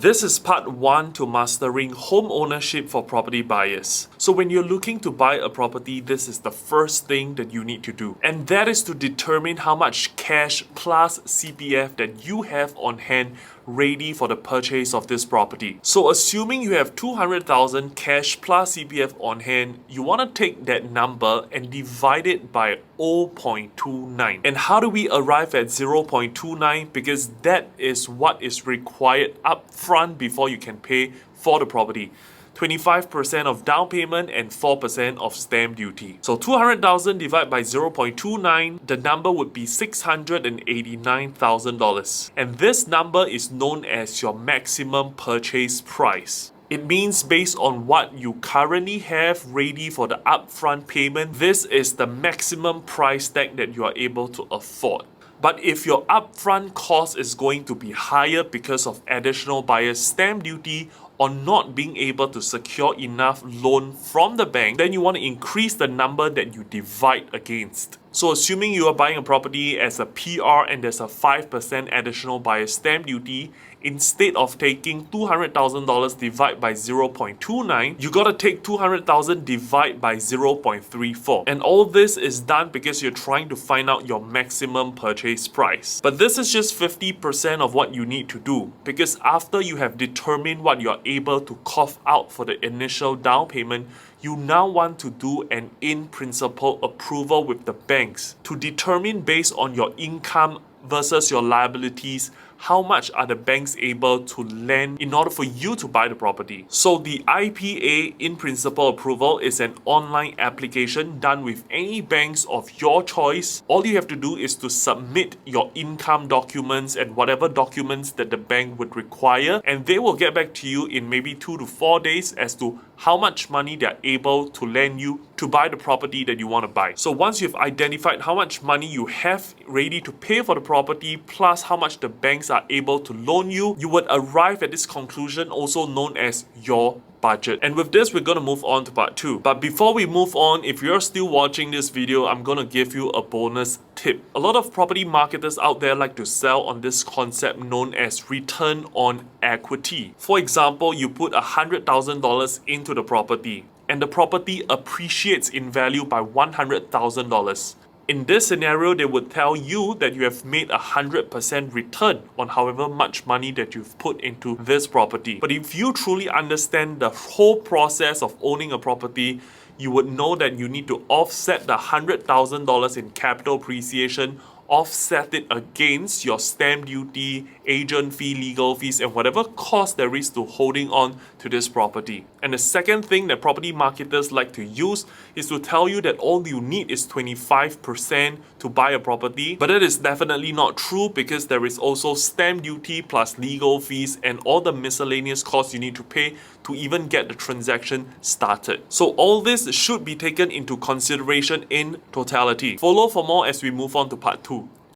This is part 1 to mastering home ownership for property buyers. So when you're looking to buy a property, this is the first thing that you need to do. And that is to determine how much cash plus CPF that you have on hand ready for the purchase of this property. So assuming you have 200,000 cash plus CPF on hand, you want to take that number and divide it by 0.29. And how do we arrive at 0.29? Because that is what is required up front before you can pay for the property. 25% of down payment and 4% of stamp duty. So 200,000 divided by 0.29, the number would be $689,000. And this number is known as your maximum purchase price. It means based on what you currently have ready for the upfront payment, this is the maximum price tag that you are able to afford. But if your upfront cost is going to be higher because of additional buyer's stamp duty or not being able to secure enough loan from the bank, then you want to increase the number that you divide against. So assuming you are buying a property as a PR and there's a 5% additional buyer's stamp duty, instead of taking $200,000 divided by 0.29, you gotta take 200,000 divided by 0.34. And all this is done because you're trying to find out your maximum purchase price. But this is just 50% of what you need to do, because after you have determined what you're able to cough out for the initial down payment, you now want to do an in-principle approval with the banks to determine based on your income versus your liabilities, how much are the banks able to lend in order for you to buy the property. So the IPA in-principle approval is an online application done with any banks of your choice. All you have to do is to submit your income documents and whatever documents that the bank would require, and they will get back to you in maybe 2 to 4 days as to how much money they're able to lend you to buy the property that you want to buy. So once you've identified how much money you have ready to pay for the property plus how much the banks are able to loan you, you would arrive at this conclusion, also known as your budget. And with this, we're going to move on to part 2. But before we move on, if you're still watching this video, I'm going to give you a bonus tip. A lot of property marketers out there like to sell on this concept known as return on equity. For example, you put $100,000 into the property and the property appreciates in value by $100,000. In this scenario, they would tell you that you have made 100% return on however much money that you've put into this property. But if you truly understand the whole process of owning a property, you would know that you need to offset the $100,000 in capital appreciation, offset it against your stamp duty, agent fee, legal fees, and whatever cost there is to holding on to this property. And the second thing that property marketers like to use is to tell you that all you need is 25% to buy a property. But that is definitely not true, because there is also stamp duty plus legal fees and all the miscellaneous costs you need to pay to even get the transaction started. So all this should be taken into consideration in totality. Follow for more as we move on to part 2.